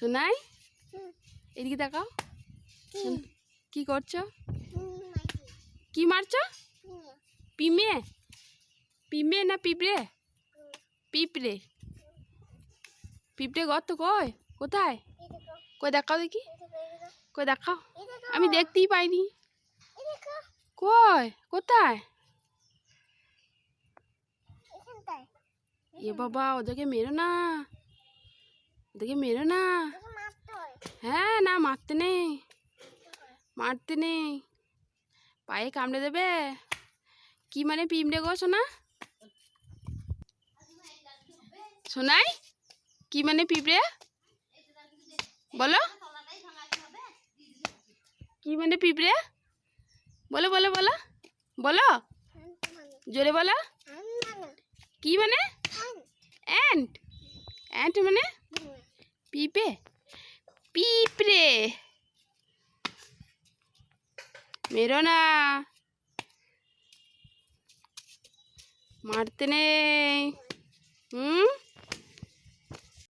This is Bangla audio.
সোনাই এদিকে দেখাও। কি করছো? কি মারছো? পিমে পিমে না পিঁপড়ে? পিঁপড়ে পিঁপড়ে গর্ত কয়? কোথায়? কই দেখাও দেখি, কই দেখাও। আমি দেখতেই পাইনি। কই কোথায়? এ বাবা, ওদেরকে মেরো না, ওদেরকে মেরো না। হ্যাঁ, না মারতে নেই, মারতে নেই, পায়ে কামড়ে দেবে। কি মানে পিঁপড়ে গো সোনা? সোনাই কি মানে পিঁপড়ে বলো? কি মানে পিঁপড়ে বলো বলো বলো বলো, জোরে বলো। কি মানে? অ্যান্ট অ্যান্ট মানে পিঁপড়ে, পিঁপড়ে মেরো না, মারতে নেই।